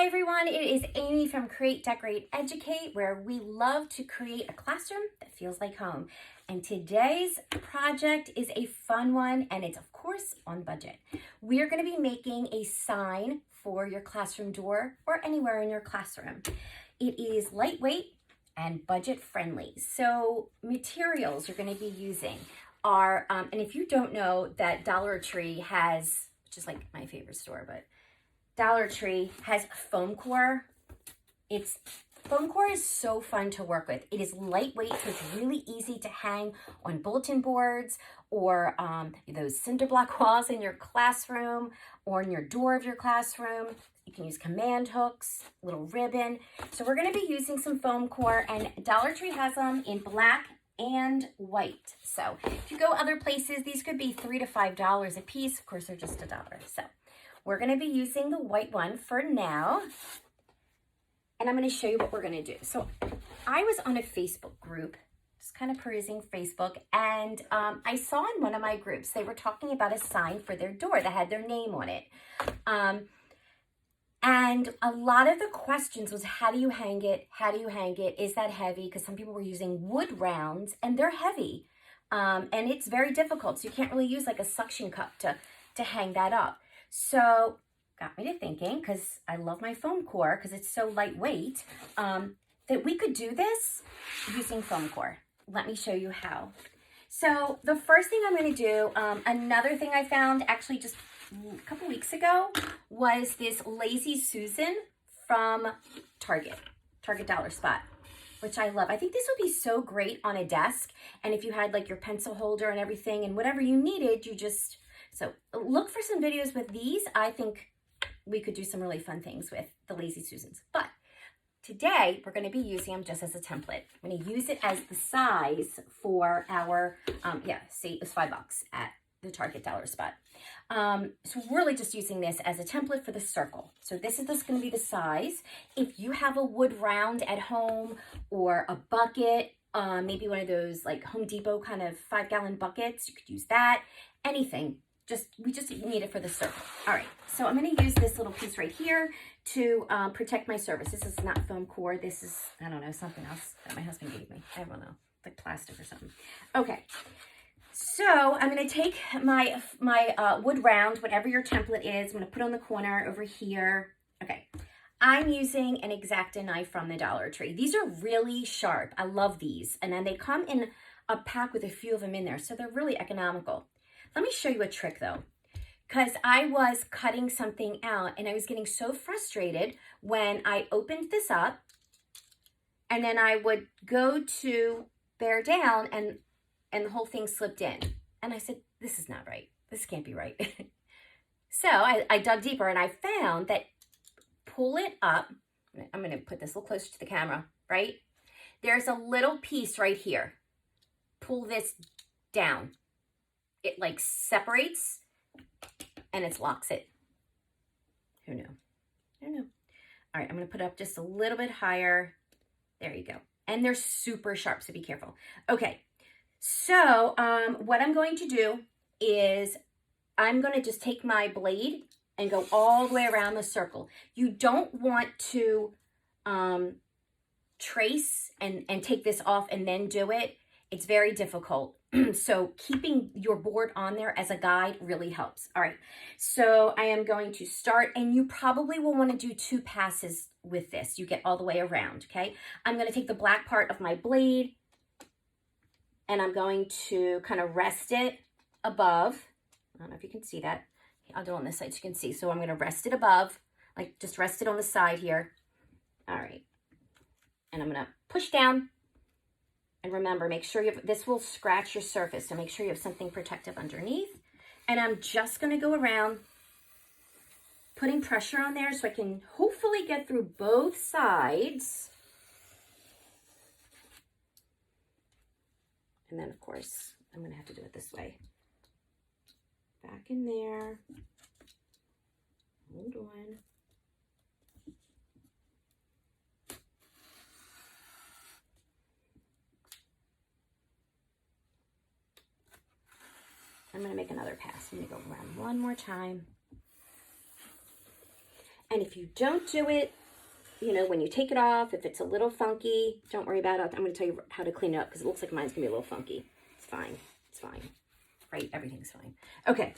Hi everyone, it is Amy from Create, Decorate, Educate, where we love to create a classroom that feels like home. And today's project is a fun one, and it's of course on budget. We are going to be making a sign for your classroom door or anywhere in your classroom. It is lightweight and budget friendly. So materials you're going to be using are, and if you don't know that Dollar Tree has, which is like my favorite store, but Dollar Tree has foam core. Foam core is so fun to work with. It is lightweight, so it's really easy to hang on bulletin boards or those cinder block walls in your classroom or in your door of your classroom. You can use command hooks, little ribbon. So we're going to be using some foam core, and Dollar Tree has them in black and white. So if you go other places, these could be $3 to $5 a piece. Of course, they're just $1. So we're going to be using the white one for now, and I'm going to show you what we're going to do. So I was on a Facebook group, just kind of perusing Facebook, and I saw in one of my groups, they were talking about a sign for their door that had their name on it. And a lot of the questions was, how do you hang it? How do you hang it? Is that heavy? Because some people were using wood rounds, and they're heavy, and it's very difficult. So you can't really use like a suction cup to hang that up. So got me to thinking, because I love my foam core because it's so lightweight, that we could do this using foam core. Let me show you how. So the first thing I'm going to do, another thing I found actually just a couple weeks ago, was this Lazy Susan from Target Dollar Spot, which I love. I think this would be so great on a desk, and if you had like your pencil holder and everything and whatever you needed, so look for some videos with these. I think we could do some really fun things with the Lazy Susans. But today we're going to be using them just as a template. I'm going to use it as the size for our, see, it was $5 at the Target Dollar Spot. So we're really just using this as a template for the circle. So this is just going to be the size. If you have a wood round at home or a bucket, maybe one of those like Home Depot kind of 5-gallon buckets, you could use that. Anything. We just need it for the circle. All right, so I'm going to use this little piece right here to protect my surface. This is not foam core. This is, I don't know, something else that my husband gave me. I don't know, like plastic or something. Okay, so I'm going to take my wood round, whatever your template is. I'm going to put on the corner over here. Okay, I'm using an X-Acto knife from the Dollar Tree. These are really sharp. I love these. And then they come in a pack with a few of them in there, so they're really economical. Let me show you a trick though, because I was cutting something out and I was getting so frustrated when I opened this up and then I would go to bear down and the whole thing slipped in. And I said, this is not right. This can't be right. So I dug deeper and I found that pull it up. I'm going to put this a little closer to the camera, right? There's a little piece right here. Pull this down. It like separates and it locks it. Who knew? I don't know. All right, I'm going to put it up just a little bit higher. There you go. And they're super sharp, so be careful. Okay, so what I'm going to do is I'm going to just take my blade and go all the way around the circle. You don't want to trace and take this off and then do it. It's very difficult. So keeping your board on there as a guide really helps. All right, so I am going to start, and you probably will want to do 2 passes with this. You get all the way around, okay? I'm going to take the black part of my blade, and I'm going to kind of rest it above. I don't know if you can see that. I'll do it on this side so you can see. So I'm going to rest it above, like just rest it on the side here. All right, and I'm going to push down. And remember, make sure this will scratch your surface, so make sure you have something protective underneath. And I'm just going to go around putting pressure on there so I can hopefully get through both sides. And then, of course, I'm going to have to do it this way. Back in there. Hold on. I'm going to make another pass. I'm going to go around one more time. And if you don't do it, you know, when you take it off, if it's a little funky, don't worry about it. I'm going to tell you how to clean it up because it looks like mine's going to be a little funky. It's fine. It's fine. Right? Everything's fine. Okay.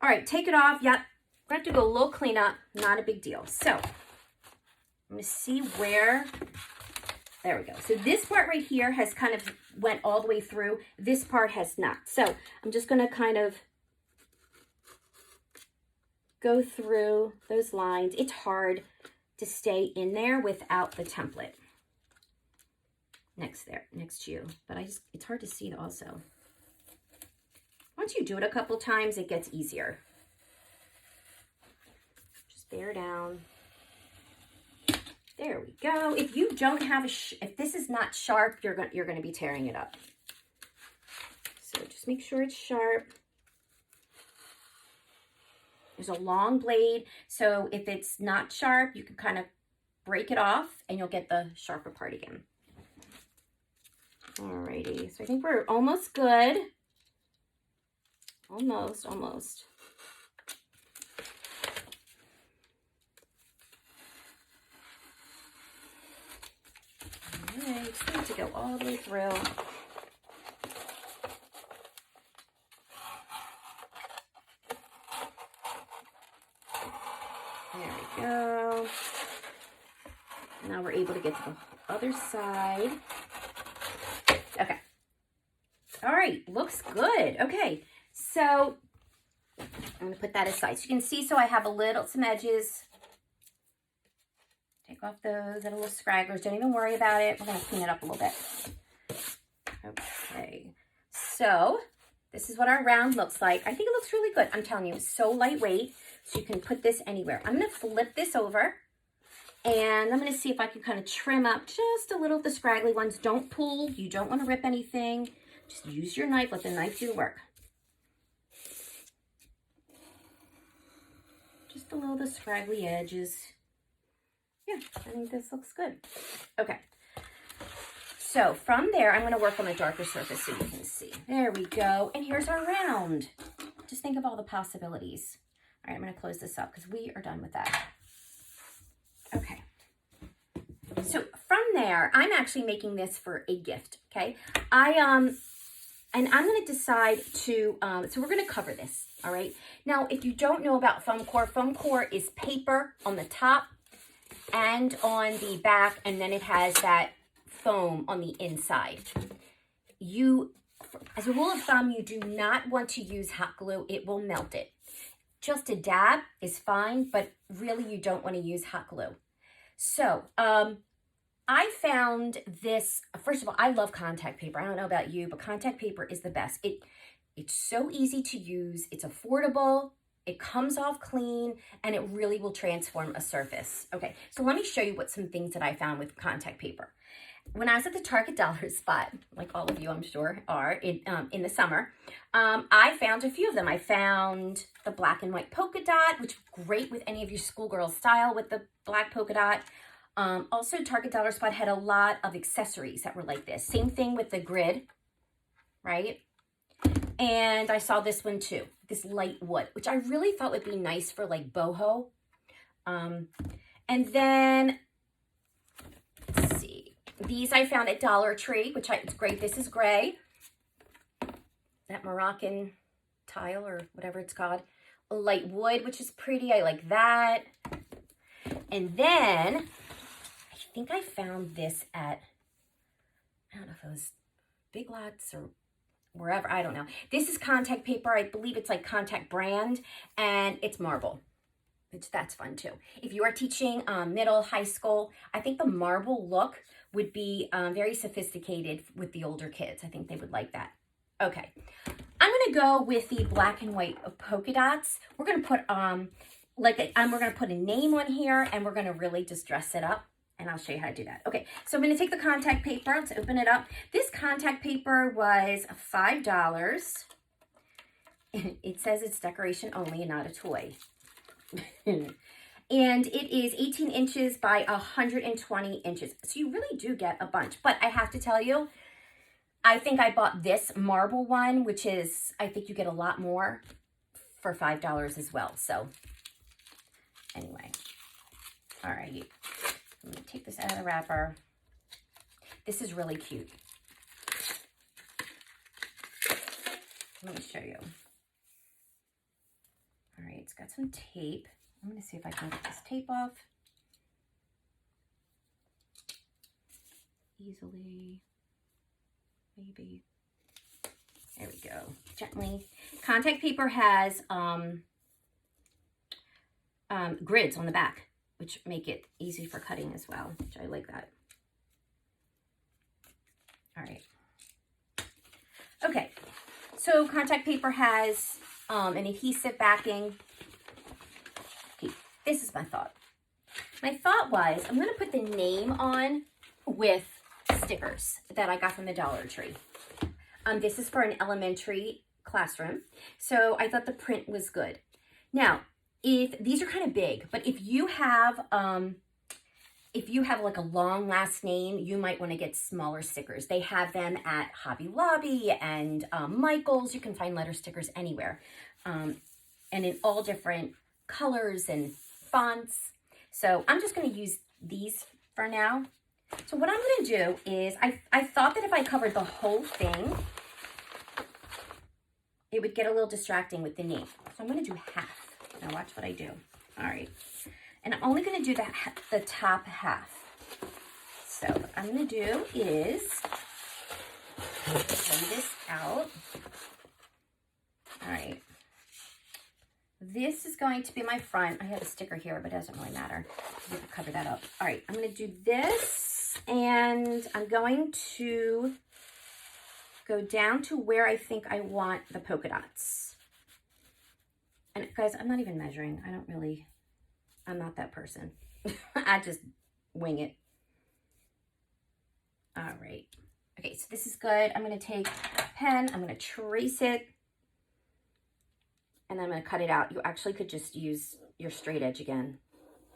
All right. Take it off. Yep. We're going to have to go a little cleanup. Not a big deal. So, I'm going to see where... There we go. So this part right here has kind of went all the way through. This part has not. So I'm just going to kind of go through those lines. It's hard to stay in there without the template next to you. But it's hard to see also. Once you do it a couple times, it gets easier. Just bear down. There we go. If you don't have if this is not sharp, you're going to be tearing it up. So just make sure it's sharp. There's a long blade, so if it's not sharp, you can kind of break it off and you'll get the sharper part again. Alrighty, so I think we're almost good. Almost. Alright, just need to go all the way through. There we go. Now we're able to get to the other side. Okay. All right, looks good. Okay, so I'm going to put that aside. So you can see, so I have some edges. Take off those that are little scragglers. Don't even worry about it. We're going to clean it up a little bit. Okay, so this is what our round looks like. I think it looks really good. I'm telling you, it's so lightweight, so you can put this anywhere. I'm going to flip this over, and I'm going to see if I can kind of trim up just a little of the scraggly ones. Don't pull. You don't want to rip anything. Just use your knife. Let the knife do the work. Just a little of the scraggly edges. Yeah, I think this looks good. Okay. So from there, I'm going to work on a darker surface so you can see. There we go. And here's our round. Just think of all the possibilities. All right, I'm going to close this up because we are done with that. Okay. So from there, I'm actually making this for a gift, okay? And I'm going to decide to, so we're going to cover this, all right? Now, if you don't know about foam core is paper on the top and on the back, and then it has that foam on the inside. As a rule of thumb, you do not want to use hot glue. It will melt it. Just a dab is fine, but really you don't want to use hot glue. So, I found this, first of all, I love contact paper. I don't know about you, but contact paper is the best. It's so easy to use. It's affordable. It comes off clean, and it really will transform a surface. Okay, so let me show you some things that I found with contact paper. When I was at the Target dollar spot, like all of you I'm sure are, in the summer, I found a few of them. I found the black and white polka dot, which is great with any of your schoolgirl style with the black polka dot. Also, Target dollar spot had a lot of accessories that were like this. Same thing with the grid, right? And I saw this one too, this light wood, which I really thought would be nice for like boho. And then, let's see, these I found at Dollar Tree, which it's great. This is gray, that Moroccan tile or whatever it's called. A light wood, which is pretty. I like that. And then I think I found this at, I don't know if it was Big Lots or wherever, I don't know. This is contact paper. I believe it's like Contact Brand, and it's marble, which that's fun too. If you are teaching middle, high school, I think the marble look would be very sophisticated with the older kids. I think they would like that. Okay, I'm gonna go with the black and white polka dots. We're gonna put we're gonna put a name on here, and we're gonna really just dress it up. And I'll show you how to do that. Okay, so I'm going to take the contact paper. Let's open it up. This contact paper was $5. It says it's decoration only and not a toy. And it is 18 inches by 120 inches. So you really do get a bunch. But I have to tell you, I think I bought this marble one, which is, I think you get a lot more for $5 as well. So anyway. All right, I'm gonna take this out of the wrapper. This is really cute. Let me show you. All right, it's got some tape. I'm gonna see if I can get this tape off easily, maybe. There we go, gently. Contact paper has grids on the back, which make it easy for cutting as well, which I like that. All right. Okay, so contact paper has an adhesive backing. Okay, this is my thought. My thought was I'm going to put the name on with stickers that I got from the Dollar Tree. This is for an elementary classroom, so I thought the print was good. Now, if these are kind of big, but if you have like a long last name, you might want to get smaller stickers. They have them at Hobby Lobby and Michael's. You can find letter stickers anywhere, and in all different colors and fonts. So I'm just going to use these for now. So what I'm going to do is, I thought that if I covered the whole thing, it would get a little distracting with the name. So I'm going to do half. Now watch what I do. All right. And I'm only going to do the top half. So what I'm going to do is lay this out. All right. This is going to be my front. I have a sticker here, but it doesn't really matter. I'm going to cover that up. All right. I'm going to do this, and I'm going to go down to where I think I want the polka dots. And guys, I'm not even measuring. I'm not that person. I just wing it. All right. Okay, so this is good. I'm going to take a pen. I'm going to trace it. And then I'm going to cut it out. You actually could just use your straight edge again.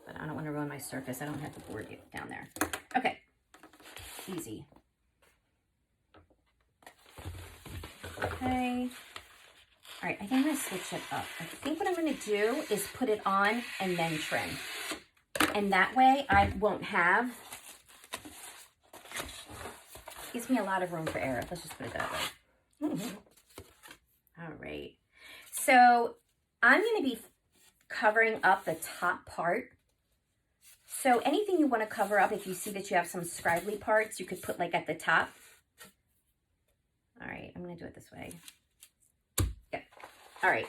But I don't want to ruin my surface. I don't have the board down there. Okay. Easy. Okay. All right, I think I'm going to switch it up. I think what I'm going to do is put it on and then trim. And that way I won't have, gives me a lot of room for error. Let's just put it that way. All right. So I'm going to be covering up the top part. So anything you want to cover up, if you see that you have some scribbly parts, you could put like at the top. All right, I'm going to do it this way. Yep. All right.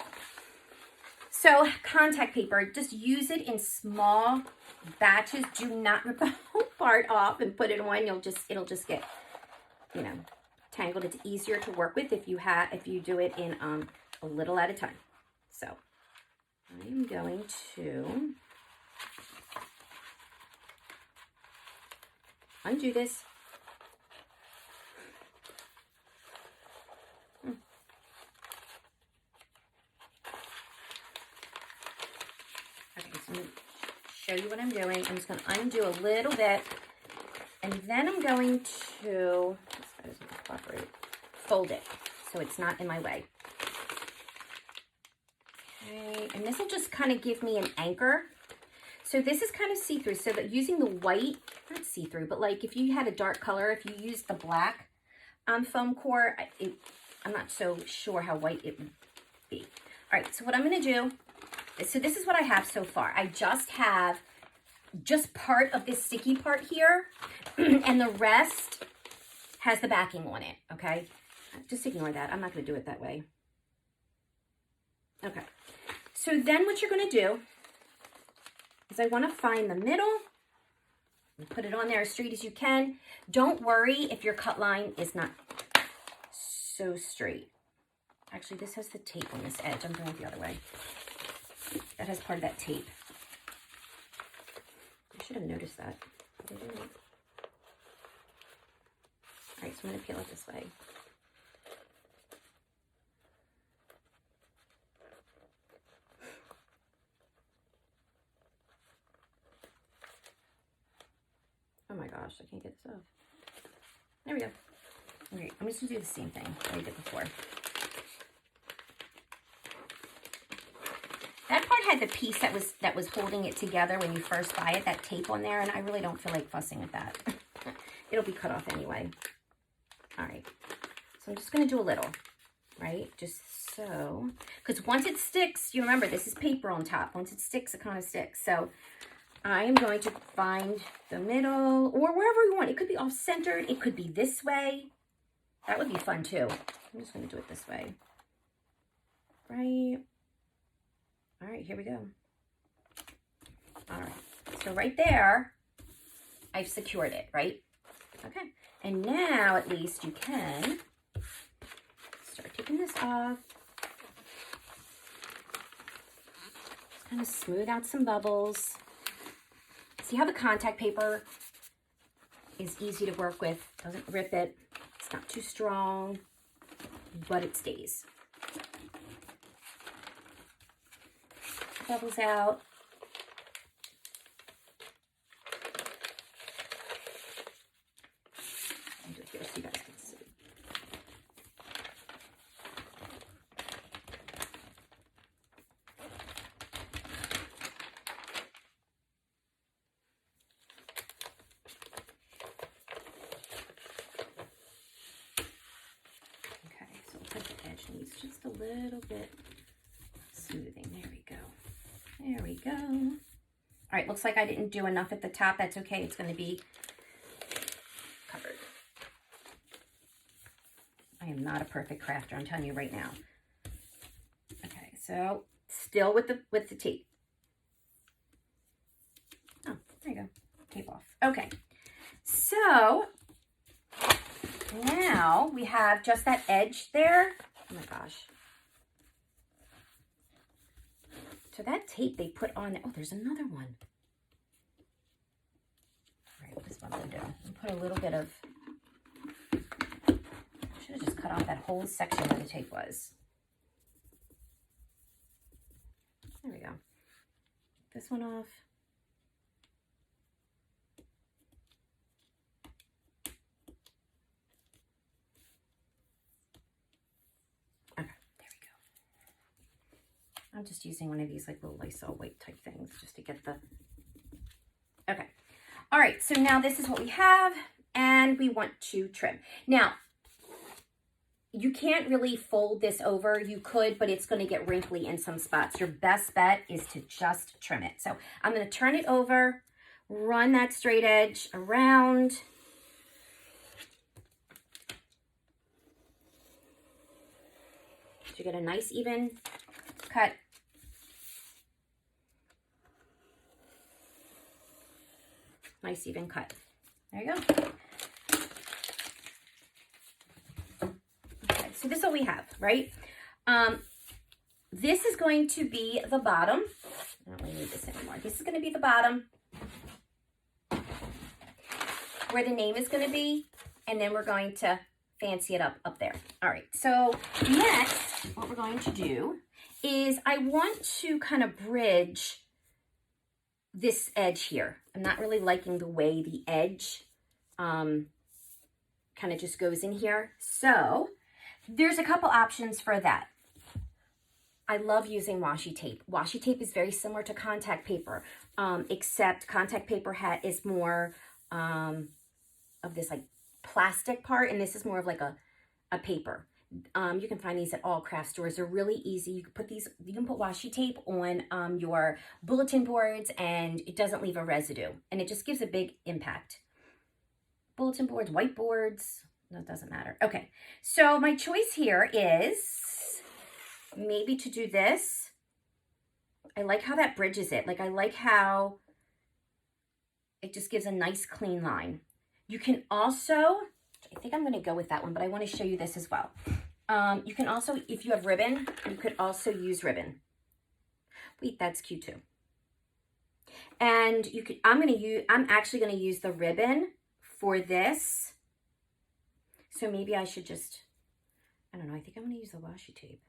So contact paper, just use it in small batches. Do not rip the whole part off and put it on. It'll just get, you know, tangled. It's easier to work with if you do it in a little at a time. So I'm going to undo this. Okay, so I'm going to show you what I'm doing. I'm just going to undo a little bit, and then I'm going to fold it so it's not in my way. Okay, and this will just kind of give me an anchor. So this is kind of see-through, so that using the white, not see-through, but like if you had a dark color, if you used the black foam core, I'm not so sure how white it would be. All right, so what I'm going to do, so this is what I have so far. I just have part of this sticky part here, and the rest has the backing on it, okay? Just ignore that. I'm not going to do it that way. Okay. So then what you're going to do is I want to find the middle and put it on there as straight as you can. Don't worry if your cut line is not so straight. Actually, this has the tape on this edge. I'm doing it the other way. That has part of that tape. I should have noticed that. I didn't. All right, so I'm going to peel it this way. Oh my gosh, I can't get this off. There we go. All right, I'm just going to do the same thing that I did before. That part that had the piece that was holding it together when you first buy it, that tape on there, and I really don't feel like fussing with that. It'll be cut off anyway. All right, so I'm just going to do a little, right? Just so, because once it sticks, you remember this is paper on top. Once it sticks, it kind of sticks. So I am going to find the middle or wherever you want. It could be off-centered. It could be this way. That would be fun too. I'm just going to do it this way. Right. All right, here we go. All right, so right there, I've secured it, right? Okay, and now at least you can start taking this off. Just kind of smooth out some bubbles. See how the contact paper is easy to work with, doesn't rip it, it's not too strong, but it stays. Bubbles out. I'll do it here so you guys can see. Okay, so it looks like the edge needs just a little bit smoothing. There we go. There we go. All right, looks like I didn't do enough at the top. That's okay. It's going to be covered. I am not a perfect crafter, I'm telling you right now. Okay, so still with the tape. Oh, there you go. Tape off. Okay. So now we have just that edge there. Oh my gosh. So that tape they put on, oh, there's another one. All right, this one I'm gonna do. I'll put a little bit of, I should have just cut off that whole section where the tape was. There we go. This one off. I'm just using one of these like little Lysol wipe type things just to get the, okay. All right, so now this is what we have and we want to trim. Now, you can't really fold this over. You could, but it's gonna get wrinkly in some spots. Your best bet is to just trim it. So I'm gonna turn it over, run that straight edge around. So you get a nice even cut. Nice even cut. There you go. Okay, so this is what we have, right? This is going to be the bottom. I don't really need this anymore. This is going to be the bottom where the name is going to be, and then we're going to fancy it up there. All right, so next, what we're going to do is I want to kind of bridge this edge here. I'm not really liking the way the edge kind of just goes in here. So there's a couple options for that. I love using washi tape. Washi tape is very similar to contact paper, except contact paper is more of this like plastic part, and this is more of like a paper. You can find these at all craft stores. They're really easy. You can put washi tape on your bulletin boards and it doesn't leave a residue, and it just gives a big impact. Bulletin boards, whiteboards, no, it doesn't matter. Okay, so my choice here is maybe to do this. I like how that bridges it. Like I like how it just gives a nice clean line. You can also, I think I'm going to go with that one, but I want to show you this as well. You can also, if you have ribbon, you could also use ribbon. Wait, that's cute too. And you could, I'm actually going to use the ribbon for this. So maybe I should just, I don't know, I think I'm going to use the washi tape.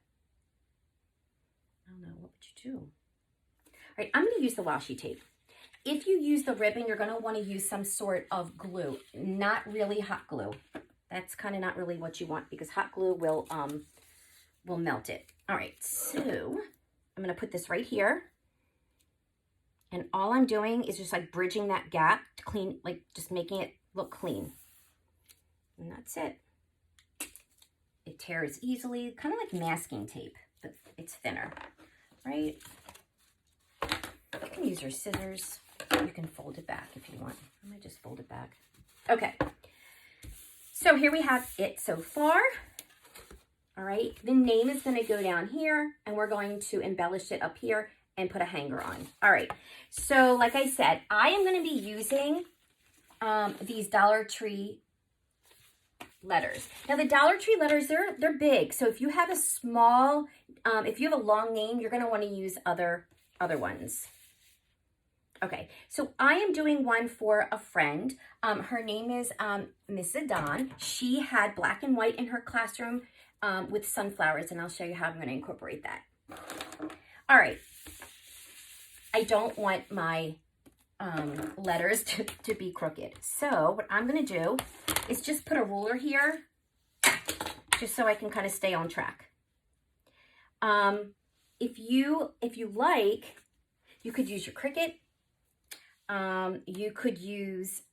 I don't know, what would you do? All right, I'm going to use the washi tape. If you use the ribbon, you're going to want to use some sort of glue, not really hot glue. That's kind of not really what you want because hot glue will melt it. All right, so I'm going to put this right here. And all I'm doing is just like bridging that gap to clean, like just making it look clean. And that's it. It tears easily, kind of like masking tape, but it's thinner, right? You can use your scissors. You can fold it back if you want. I might just fold it back. Okay. So here we have it so far. All right. The name is going to go down here, and we're going to embellish it up here and put a hanger on. All right. So like I said, I am going to be using these Dollar Tree letters. Now the Dollar Tree letters, they're big. So if you have a small, if you have a long name, you're going to want to use other ones. Okay, so I am doing one for a friend. Her name is Miss Zidane. She had black and white in her classroom with sunflowers, and I'll show you how I'm going to incorporate that. All right. I don't want my letters to be crooked. So what I'm going to do is just put a ruler here just so I can kind of stay on track. If you like, you could use your Cricut. You could use,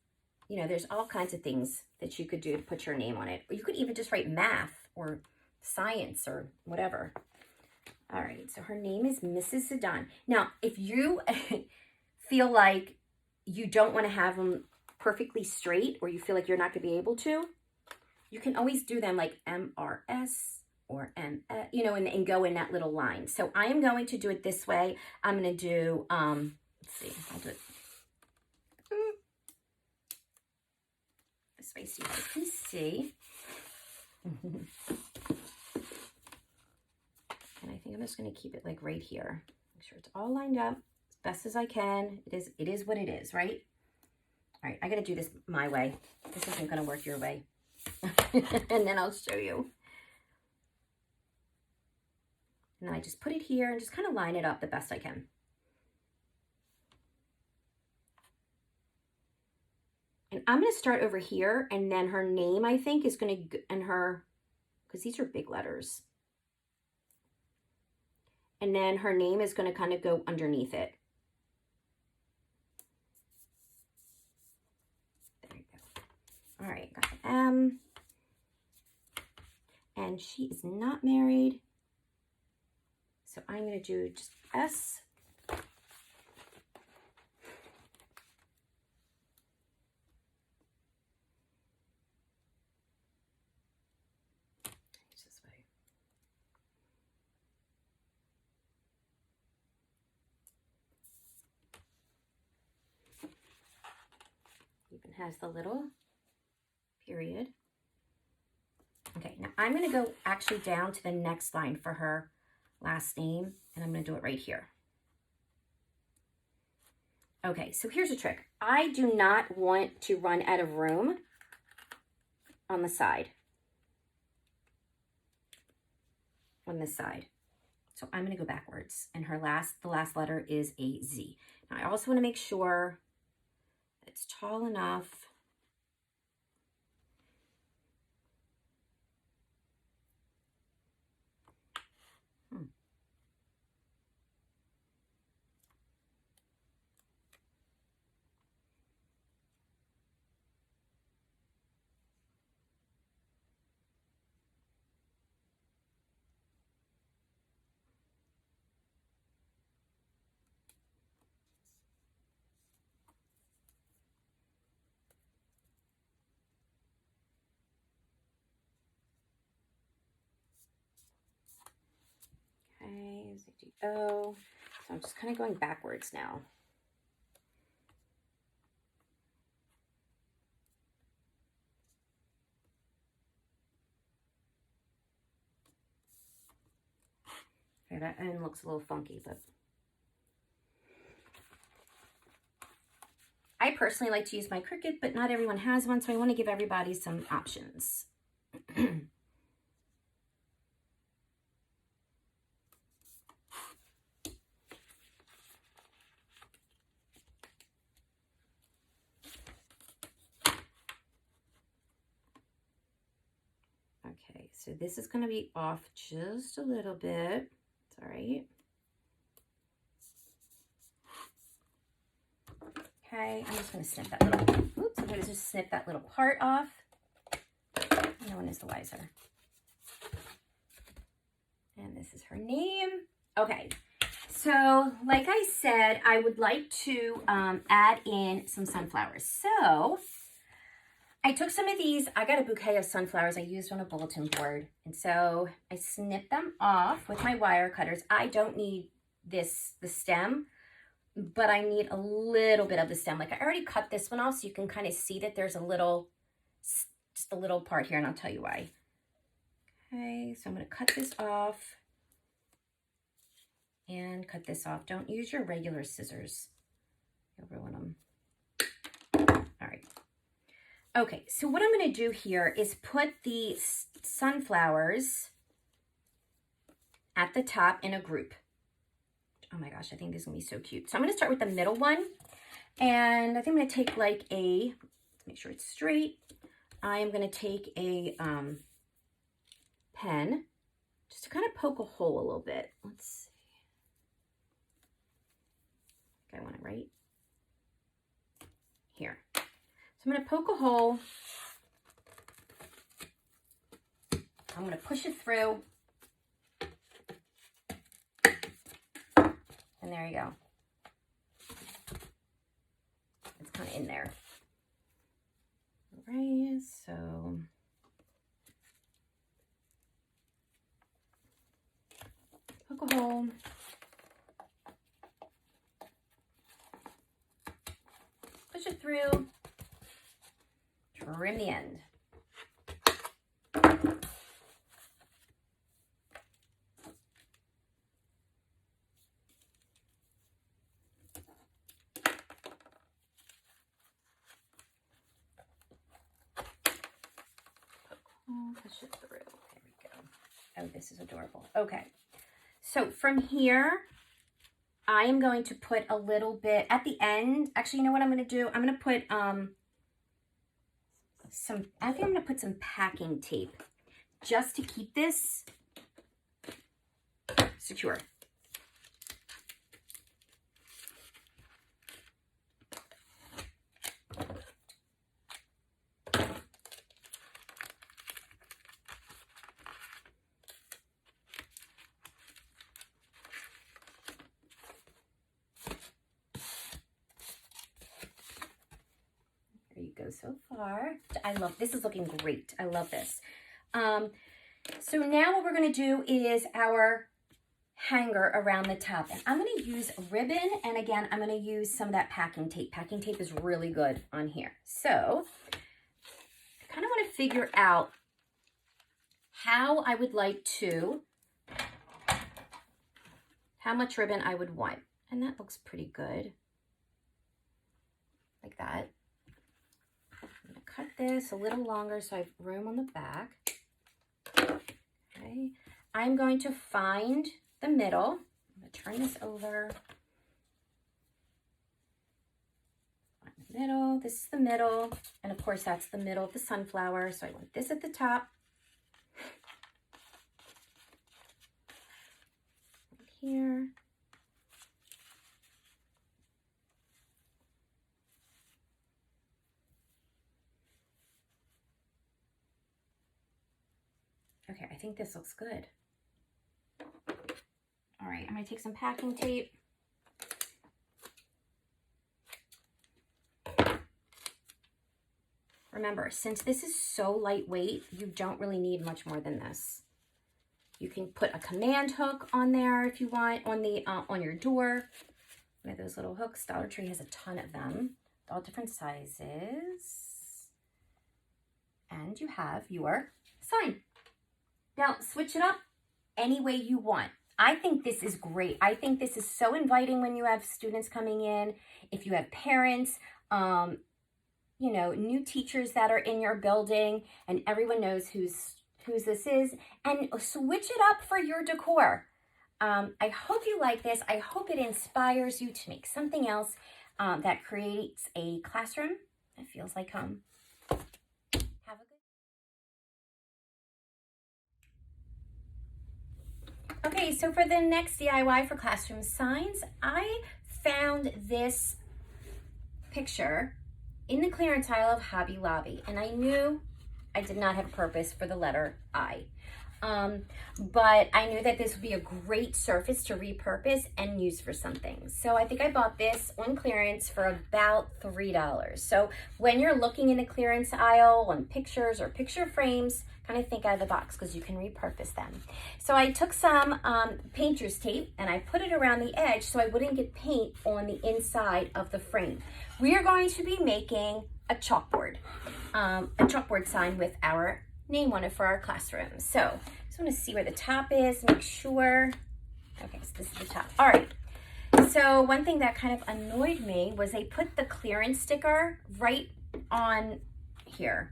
there's all kinds of things that you could do to put your name on it. Or you could even just write math or science or whatever. All right, so her name is Mrs. Zidane. Now, if you feel like you don't want to have them perfectly straight, or you feel like you're not going to be able to, you can always do them like MRS or MS, and go in that little line. So I am going to do it this way. I'm going to do, let's see, I'll do it this way so you guys can see. And I think I'm just going to keep it like right here. Make sure it's all lined up as best as I can. It is what it is, right? All right, I got to do this my way. This isn't going to work your way. And then I'll show you. And then I just put it here and just kind of line it up the best I can. And I'm going to start over here, and then her name, I think, is going to, and her, because these are big letters. And then her name is going to kind of go underneath it. There you go. All right, got the M. And she is not married. So I'm going to do just S. This way. Even has the little period. Okay, now I'm going to go actually down to the next line for her last name, and I'm going to do it right here. Okay, so here's a trick. I do not want to run out of room on the side, on this side. So I'm going to go backwards, and the last letter is a Z. Now I also want to make sure it's tall enough. Okay, ZDO. So I'm just kind of going backwards now. Okay, that end looks a little funky, but I personally like to use my Cricut, but not everyone has one, so I want to give everybody some options. Okay, so this is going to be off just a little bit. It's all right. Okay, I'm just gonna snip that little, oops, I'm gonna just snip that little part off. No one is the wiser. And this is her name. Okay, so like I said, I would like to add in some sunflowers. So I took some of these, I got a bouquet of sunflowers I used on a bulletin board. And so I snipped them off with my wire cutters. I don't need the stem, but I need a little bit of the stem. Like I already cut this one off so you can kind of see that there's a little, just a little part here, and I'll tell you why. Okay, so I'm gonna cut this off and cut this off. Don't use your regular scissors. You'll ruin them. All right. Okay, so what I'm gonna do here is put the sunflowers at the top in a group. Oh my gosh, I think this is gonna be so cute. So I'm gonna start with the middle one. And I think I'm gonna take like a, make sure it's straight. I am gonna take a pen just to kind of poke a hole a little bit. Let's see. I think I want it right here. So I'm gonna poke a hole. I'm gonna push it through. And there you go. It's kind of in there. All right, so poke a hole. Push it through. Trim the end. Push it through. There we go. Oh, this is adorable. Okay. So from here, I am going to put a little bit at the end. Actually, you know what I'm going to do? I'm going to put I think I'm going to put some packing tape just to keep this secure. Go so far. I love this. Is looking great. I love this. So now what we're going to do is our hanger around the top, and I'm going to use ribbon, and again I'm going to use some of that packing tape. Packing tape is really good on here. So I kind of want to figure out how I would like to, how much ribbon I would want, and that looks pretty good like that. Cut this a little longer so I have room on the back. Okay, I'm going to find the middle. I'm going to turn this over. Find the middle. This is the middle, and of course that's the middle of the sunflower. So I want this at the top. Right here. Okay, I think this looks good. All right, I'm gonna take some packing tape. Remember, since this is so lightweight, you don't really need much more than this. You can put a command hook on there if you want, on the on your door. One of those little hooks. Dollar Tree has a ton of them, all different sizes. And you have your sign. Now, switch it up any way you want. I think this is great. I think this is so inviting when you have students coming in. If you have parents, you know, new teachers that are in your building, and everyone knows whose this is, and switch it up for your decor. I hope you like this. I hope it inspires you to make something else that creates a classroom that feels like home. Have a good Okay, so for the next DIY for classroom signs, I found this picture in the clearance aisle of Hobby Lobby, and I knew I did not have a purpose for the letter I. But I knew that this would be a great surface to repurpose and use for something. So I think I bought this on clearance for about $3. So when you're looking in the clearance aisle on pictures or picture frames, kind of think out of the box because you can repurpose them. So I took some painter's tape and I put it around the edge so I wouldn't get paint on the inside of the frame. We are going to be making a chalkboard sign with our name on it for our classroom. So just want to see where the top is, make sure. Okay, so this is the top. All right. So one thing that kind of annoyed me was they put the clearance sticker right on here.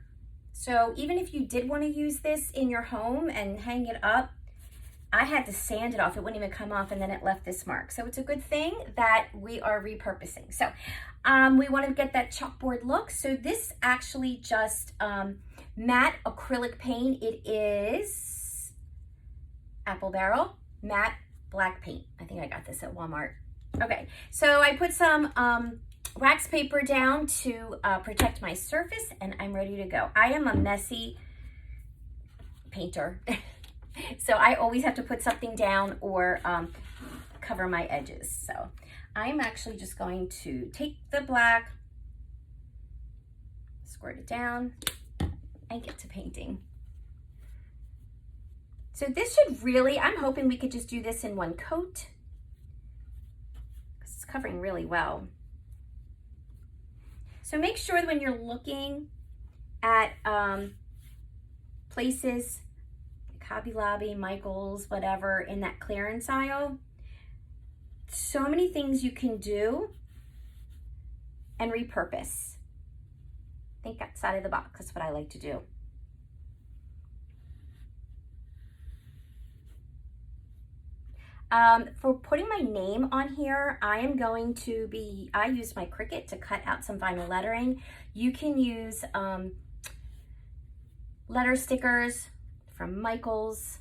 So even if you did want to use this in your home and hang it up, I had to sand it off. It wouldn't even come off, and then it left this mark. So it's a good thing that we are repurposing. So we want to get that chalkboard look. So this actually just matte acrylic paint. It is Apple Barrel matte black paint. I think I got this at Walmart. Okay, so I put some wax paper down to protect my surface, and I'm ready to go. I am a messy painter, so I always have to put something down or cover my edges. So I'm actually just going to take the black, squirt it down, and get to painting. So this should really, I'm hoping we could just do this in one coat because it's covering really well. So make sure that when you're looking at places like Hobby Lobby, Michael's, whatever, in that clearance aisle, so many things you can do and repurpose. Think outside of the box. That's what I like to do. For putting my name on here, I used my Cricut to cut out some vinyl lettering. You can use letter stickers from Michael's,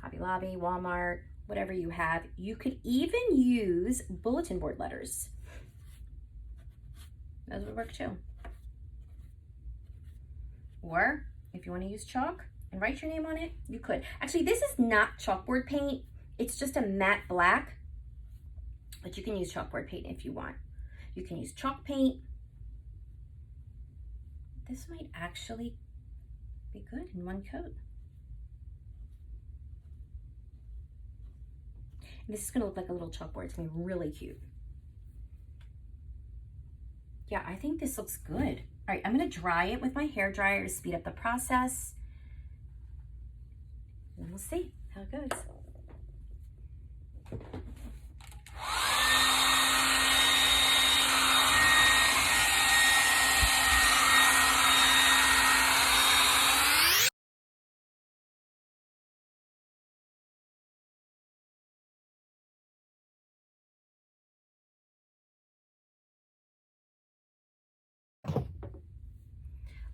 Hobby Lobby, Walmart, whatever you have. You could even use bulletin board letters. Those would work too. Or if you want to use chalk and write your name on it, you could. Actually, this is not chalkboard paint. It's just a matte black, but you can use chalkboard paint if you want. You can use chalk paint. This might actually be good in one coat. And this is gonna look like a little chalkboard. It's gonna be really cute. Yeah, I think this looks good. All right, I'm gonna dry it with my hair dryer to speed up the process. And then we'll see how it goes.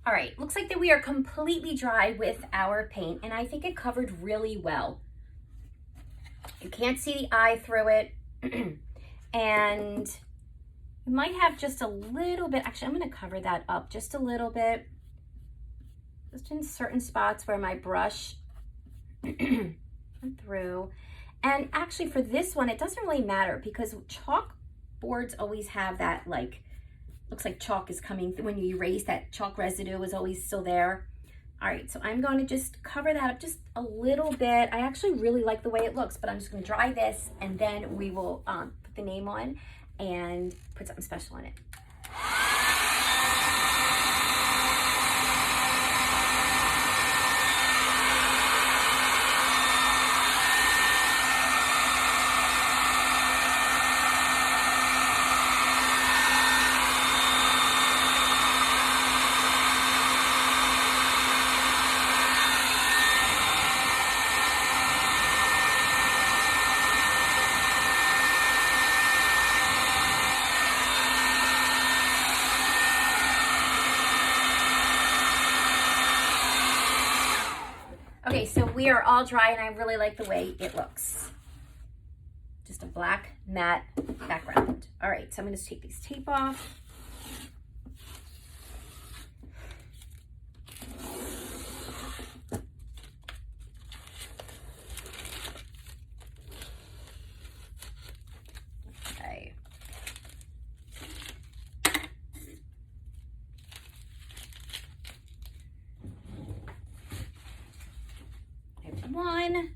All right, looks like that we are completely dry with our paint, and I think it covered really well. You can't see the eye through it, and you might have just a little bit. Actually, I'm going to cover that up just a little bit, just in certain spots where my brush went through. And actually for this one, it doesn't really matter because chalkboards always have that, like, looks like chalk is coming when you erase, that chalk residue is always still there. All right, so I'm going to just cover that up just a little bit. I actually really like the way it looks, but I'm just going to dry this and then we will put the name on and put something special on it. Okay, so we are all dry and I really like the way it looks. Just a black matte background. All right, so I'm going to take these tape off. Okay. I have one.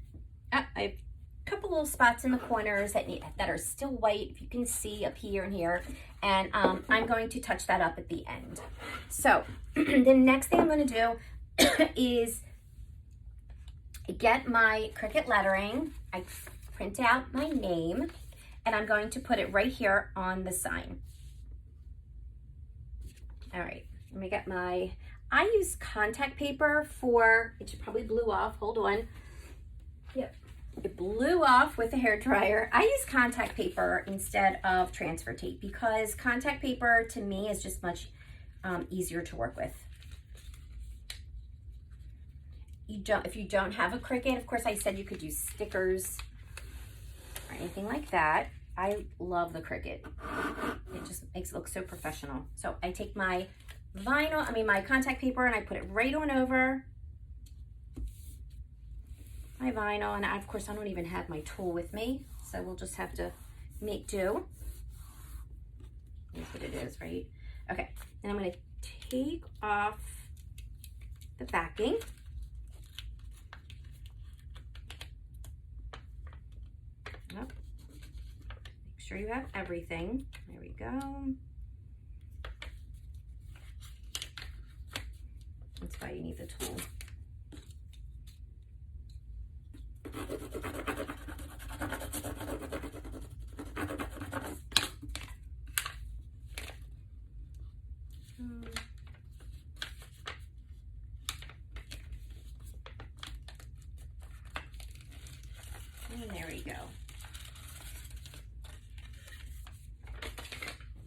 I have a couple little spots in the corners that are still white, if you can see up here and here, and I'm going to touch that up at the end. So the next thing I'm going to do is get my Cricut lettering. I print out my name, and I'm going to put it right here on the sign. All right, let me get my, I use contact paper for, it should probably blew off, hold on. Yep. It blew off with a hair dryer. I use contact paper instead of transfer tape because contact paper to me is just much easier to work with. If you don't have a Cricut, of course I said you could use stickers or anything like that. I love the Cricut. It just makes it look so professional. So I take my my contact paper, and I put it right on over my vinyl, and of course I don't even have my tool with me, so we'll just have to make do. That's what it is, right? Okay, and I'm going to take off the backing. Yep. Make sure you have everything. There we go. That's why you need the tool. And there we go.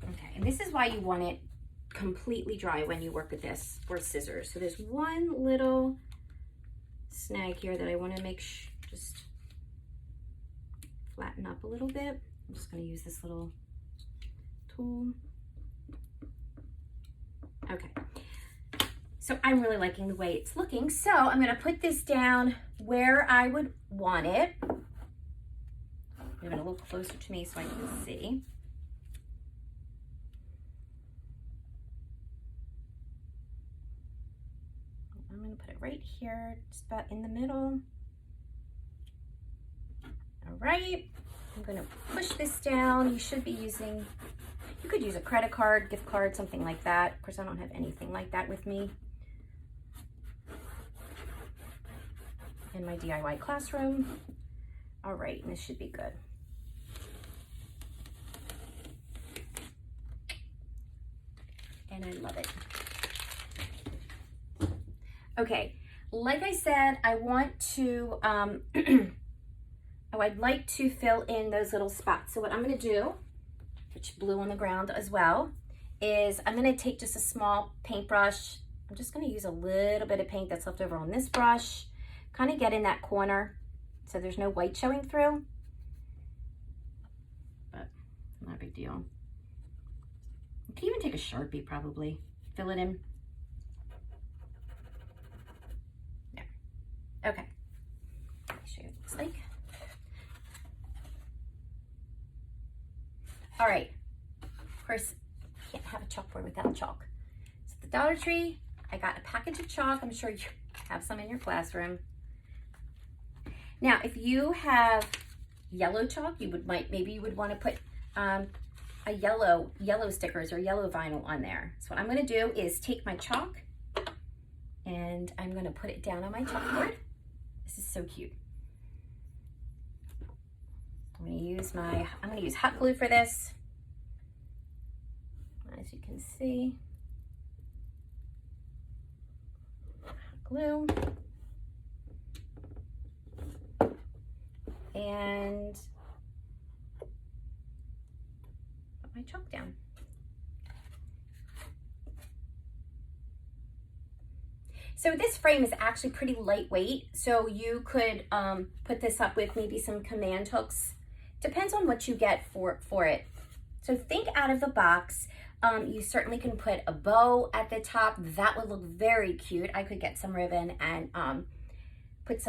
Okay, and this is why you want it completely dry when you work with this or scissors. So there's one little snag here that I want to make just flatten up a little bit. I'm just going to use this little tool. Okay, so I'm really liking the way it's looking, so I'm going to put this down where I would want it. Move it a little closer to me so I can see. I'm going to put it right here, just about in the middle. All right, I'm going to push this down. You should be using, you could use a credit card, gift card, something like that. Of course, I don't have anything like that with me in my DIY classroom. All right, and this should be good. And I love it. Okay, like I said, I want to, I'd like to fill in those little spots. So what I'm going to do, which blew on the ground as well, is I'm going to take just a small paintbrush. I'm just going to use a little bit of paint that's left over on this brush, kind of get in that corner so there's no white showing through, but not a big deal. You can even take a Sharpie probably, fill it in. There. Okay, let me show you what it looks like. All right, of course, you can't have a chalkboard without chalk. So at the Dollar Tree, I got a package of chalk. I'm sure you have some in your classroom. Now, if you have yellow chalk, maybe you would want to put a yellow stickers or yellow vinyl on there. So what I'm going to do is take my chalk and I'm going to put it down on my chalkboard. This is so cute. I'm going to use hot glue for this. As you can see, hot glue. And put my chalk down. So this frame is actually pretty lightweight, so you could put this up with maybe some command hooks Depends on what you get for it. So think out of the box. You certainly can put a bow at the top. That would look very cute. I could get some ribbon and put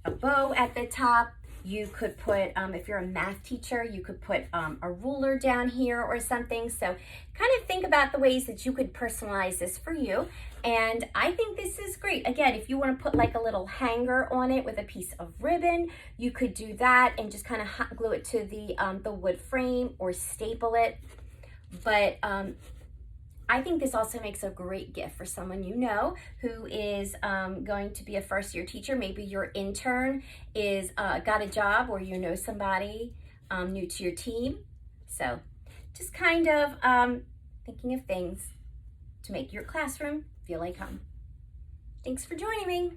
a bow at the top. You could put, if you're a math teacher, you could put a ruler down here or something. So kind of think about the ways that you could personalize this for you. And I think this is great. Again, if you want to put like a little hanger on it with a piece of ribbon, you could do that and just kind of hot glue it to the wood frame or staple it. But I think this also makes a great gift for someone you know who is going to be a first-year teacher. Maybe your intern is got a job, or you know somebody new to your team. So just kind of thinking of things to make your classroom feel like home. Thanks for joining me.